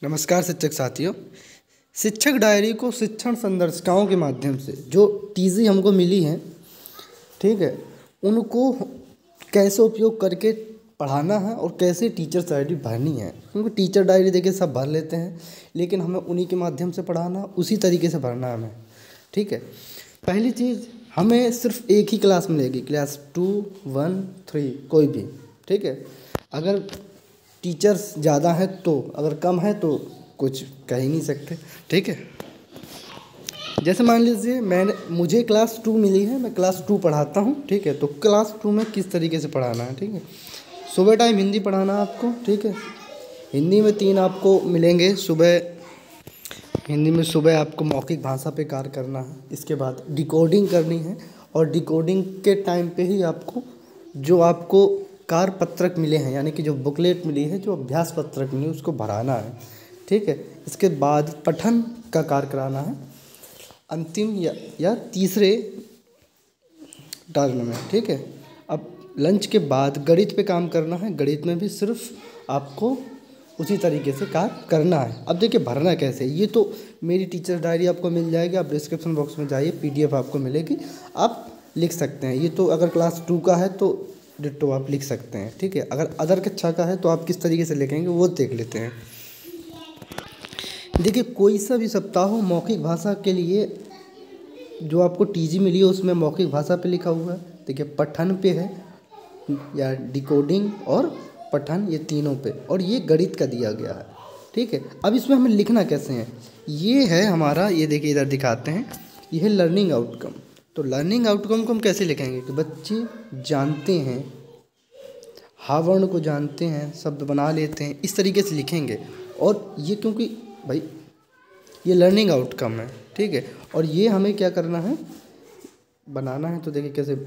नमस्कार शिक्षक साथियों। शिक्षक डायरी को शिक्षण संदर्शिकाओं के माध्यम से जो टीजी हमको मिली है, ठीक है, उनको कैसे उपयोग करके पढ़ाना है और कैसे टीचर्स डायरी भरनी है। क्योंकि टीचर डायरी देखिए सब भर लेते हैं, लेकिन हमें उन्हीं के माध्यम से पढ़ाना, उसी तरीके से भरना है हमें। ठीक है, पहली चीज़ हमें सिर्फ एक ही क्लास मिलेगी, क्लास 2, 1, 3 कोई भी। ठीक है, अगर टीचर्स ज़्यादा हैं तो, अगर कम है तो कुछ कह ही नहीं सकते। ठीक है, जैसे मान लीजिए मुझे क्लास 2 मिली है, मैं क्लास 2 पढ़ाता हूँ। ठीक है, तो क्लास 2 में किस तरीके से पढ़ाना है। ठीक है, सुबह टाइम हिंदी पढ़ाना है आपको। ठीक है, हिंदी में 3 आपको मिलेंगे सुबह। हिंदी में सुबह आपको मौखिक भाषा पे कार्य करना है, इसके बाद डिकोडिंग करनी है, और डिकोडिंग के टाइम पे ही आपको जो आपको कार्य पत्रक मिले हैं, यानी कि जो बुकलेट मिली है, जो अभ्यास पत्रक मिली, उसको भराना है। ठीक है, इसके बाद पठन का कार्य कराना है अंतिम या तीसरे टर्न में। ठीक है, अब लंच के बाद गणित पे काम करना है। गणित में भी सिर्फ आपको उसी तरीके से कार्य करना है। अब देखिए भरना कैसे, ये तो मेरी टीचर डायरी आपको मिल जाएगी, आप डिस्क्रिप्शन बॉक्स में जाइए, PDF आपको मिलेगी, आप लिख सकते हैं। ये तो अगर क्लास 2 का है तो डिट्टो आप लिख सकते हैं। ठीक है, अगर अदर कक्षा का है तो आप किस तरीके से लिखेंगे वो देख लेते हैं। देखिए कोई सा भी सप्ताह हो, मौखिक भाषा के लिए जो आपको टीजी मिली है उसमें मौखिक भाषा पे लिखा हुआ है। देखिए पठन पे है, या डिकोडिंग और पठन, ये तीनों पे, और ये गणित का दिया गया है। ठीक है, अब इसमें हमें लिखना कैसे है, ये है हमारा, ये देखिए इधर दिखाते हैं, ये है लर्निंग आउटकम। तो लर्निंग आउटकम को हम कैसे लिखेंगे कि बच्चे जानते हैं, हा वर्ण को जानते हैं, शब्द बना लेते हैं, इस तरीके से लिखेंगे। और ये क्योंकि भाई ये लर्निंग आउटकम है। ठीक है, और ये हमें क्या करना है, बनाना है। तो देखिए कैसे,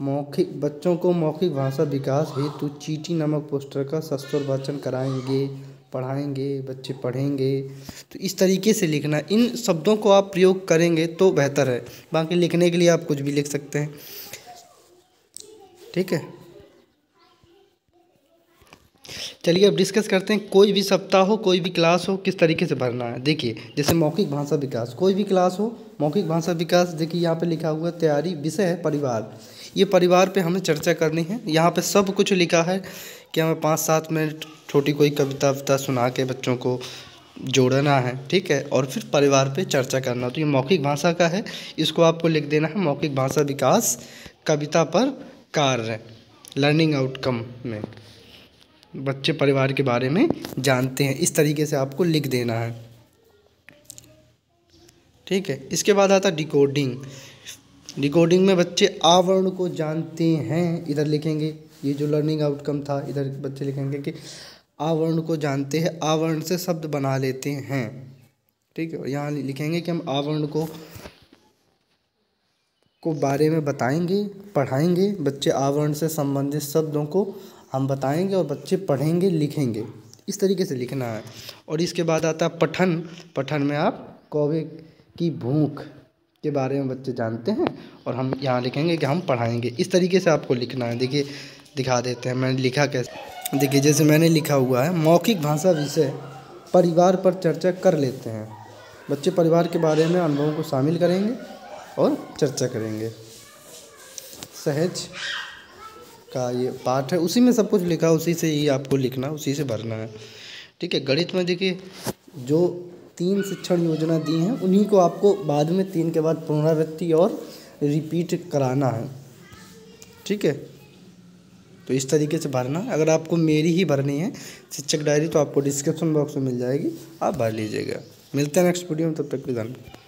मौखिक बच्चों को मौखिक भाषा विकास हेतु चीटी नामक पोस्टर का सस्वर वाचन कराएंगे, पढ़ाएंगे, बच्चे पढ़ेंगे। तो इस तरीके से लिखना, इन शब्दों को आप प्रयोग करेंगे तो बेहतर है। बाकी लिखने के लिए आप कुछ भी लिख सकते हैं। ठीक है, चलिए अब डिस्कस करते हैं, कोई भी सप्ताह हो, कोई भी क्लास हो, किस तरीके से भरना है। देखिए जैसे मौखिक भाषा विकास, कोई भी क्लास हो, मौखिक भाषा विकास, देखिए यहाँ पे लिखा हुआ तैयारी, विषय है परिवार। ये परिवार पे हमें चर्चा करनी है। यहाँ पे सब कुछ लिखा है कि हमें 5-7 मिनट छोटी कोई कविता सुना के बच्चों को जोड़ना है। ठीक है, और फिर परिवार पे चर्चा करना। तो ये मौखिक भाषा का है, इसको आपको लिख देना है, मौखिक भाषा विकास कविता पर कार्य, लर्निंग आउटकम में बच्चे परिवार के बारे में जानते हैं, इस तरीके से आपको लिख देना है। ठीक है, इसके बाद आता डिकोडिंग। डिकोडिंग में बच्चे आवरण को जानते हैं, इधर लिखेंगे, ये जो लर्निंग आउटकम था, इधर बच्चे लिखेंगे कि आवरण को जानते हैं, आवरण से शब्द बना लेते हैं। ठीक है, और यहाँ लिखेंगे कि हम आवरण को बारे में बताएंगे, पढ़ाएंगे, बच्चे आवरण से संबंधित शब्दों को हम बताएंगे और बच्चे पढ़ेंगे, लिखेंगे, इस तरीके से लिखना है। और इसके बाद आता है पठन। पठन में आप कौवे की भूख के बारे में बच्चे जानते हैं, और हम यहाँ लिखेंगे कि हम पढ़ाएंगे, इस तरीके से आपको लिखना है। देखिए दिखा देते हैं मैंने लिखा कैसे। देखिए जैसे मैंने लिखा हुआ है, मौखिक भाषा विषय परिवार पर चर्चा कर लेते हैं। बच्चे परिवार के बारे में अनुभवों को शामिल करेंगे और चर्चा करेंगे। सहज का ये पाठ है, उसी में सब कुछ लिखा, उसी से ही आपको लिखना, उसी से भरना है। ठीक है, गणित में देखिए जो 3 शिक्षण योजना दी हैं, उन्हीं को आपको बाद में 3 के बाद पुनरावृत्ति और रिपीट कराना है। ठीक है, तो इस तरीके से भरना है। अगर आपको मेरी ही भरनी है शिक्षक डायरी तो आपको डिस्क्रिप्शन बॉक्स में मिल जाएगी, आप भर लीजिएगा। मिलते हैं नेक्स्ट वीडियो में, तब तक के लिए धन्यवाद।